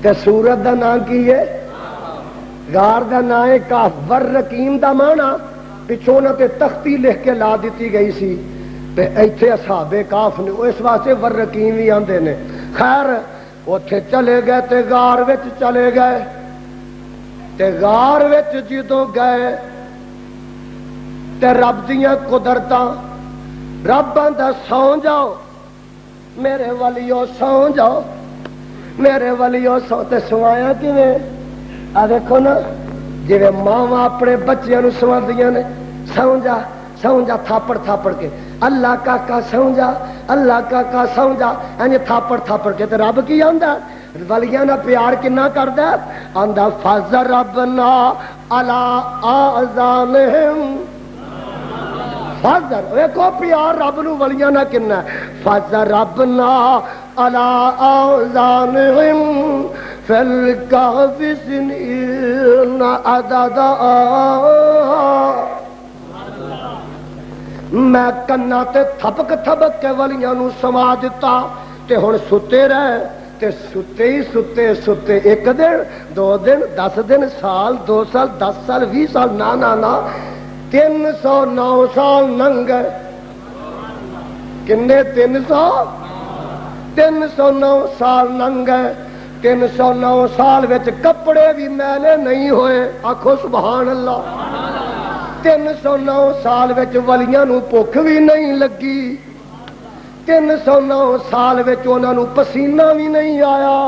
تے سورت دا نام کی ہے؟ غار دا نام ہے کاف۔ ورقیم دا مانا پچھوں نہ تے تختی لکھ کے لا دیتی گئی سی تے ایتھے اصحاب کاف نے، اس واسطے ورقیم ہی آندے نے۔ خیر اوتھے چلے گئے تے غار وچ چلے گئے، تے غار وچ جدوں گئے تے رب دیاں قدرتاں، رب آندا سو جاؤ میرے ولیو، سو جاؤ میرے ولیو، سو تے سوایا کیویں؟ آ دیکھو نا جویں ماواں اپنے بچیاں نو سواندیاں نے، سو جا سو جا، تھاپڑ تھاپڑ کے، اللہ کاکا سو جا، اللہ کاکا سو جا، انج تھاپڑ تھاپڑ کے۔ تے رب کی آندا ولیاں نال پیار کنا کردا؟ آندا فضربنا علی آذانہم، فضر ویکھو پیار رب نو ولیاں نال کنا ہے۔ فضربنا علی آذانہم فی الکہف سنین عددا، میں کنا تے تھپک تھپک کے ولیاں نو سما دیتا، تے ہن ستے رہ، تے ستے ہی ستے ستے، ایک دن، 2 دن، 10 دن، سال، 2 سال، 10 سال، 20 سال، نا نا نا 309 سال لنگ گئے۔ کنے؟ 309 سال لنگ گئے۔ 309 سال وچ کپڑے بھی میلے نہیں ہوئے، آکھو سبحان اللہ۔ 309 سال وچ ولیاں نو بھوک بھی نہیں لگی، 309 سال وچ انہاں نو پسینہ بھی نہیں آیا،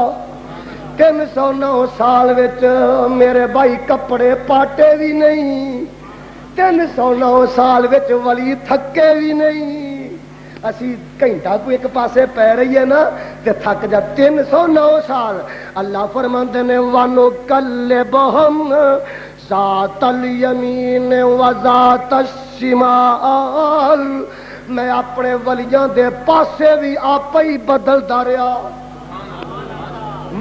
309 سال وچ میرے بھائی کپڑے پاٹے بھی نہیں، 309 سال وچ ولی تھکے بھی نہیں۔ اسی گھنٹہ کو ایک پاسے پہ رہی ہے نا تے تھک جا۔ 309 سال اللہ فرماندے نے وَنُقَلِّبُهُمْ ذات الیمین و ذات الشمال، میں اپنے ولیاں دے پاسے بھی آپ ہی بدلدا رہا،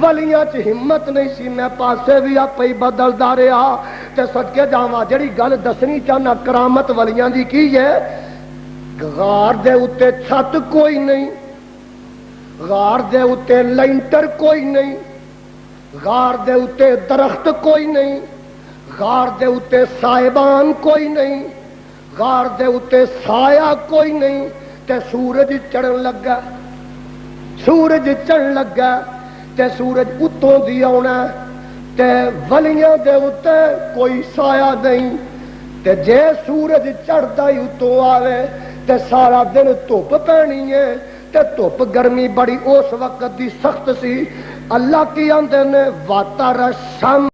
ولیاں چ ہمت نہیں سی، میں پاسے بھی آپ ہی بدلدا رہا۔ تے صدقے جاواں جڑی گل دسنی چاہنا کرامت ولیاں دی کی ہے، غار دے اتے چھت کوئی نہیں، غار دے اتے لینٹر کوئی نہیں، غار دے اتے درخت کوئی نہیں، غار دے اتے صاحبان کوئی نہیں، غار دے اتے سایہ کوئی نہیں، تے سورج چڑھن لگا، سورج چڑھن لگا، تے سورج اتوں دی آنا، تے ولیاں دے اتے کوئی سایہ نہیں، تے جے سورج چڑھدا ہی اتوں آوے تے سارا دن دھوپ پینی ہے، تے دھوپ گرمی بڑی اس وقت دی سخت سی۔ اللہ کی آندے نے وَتَرَ الشَّمْسَ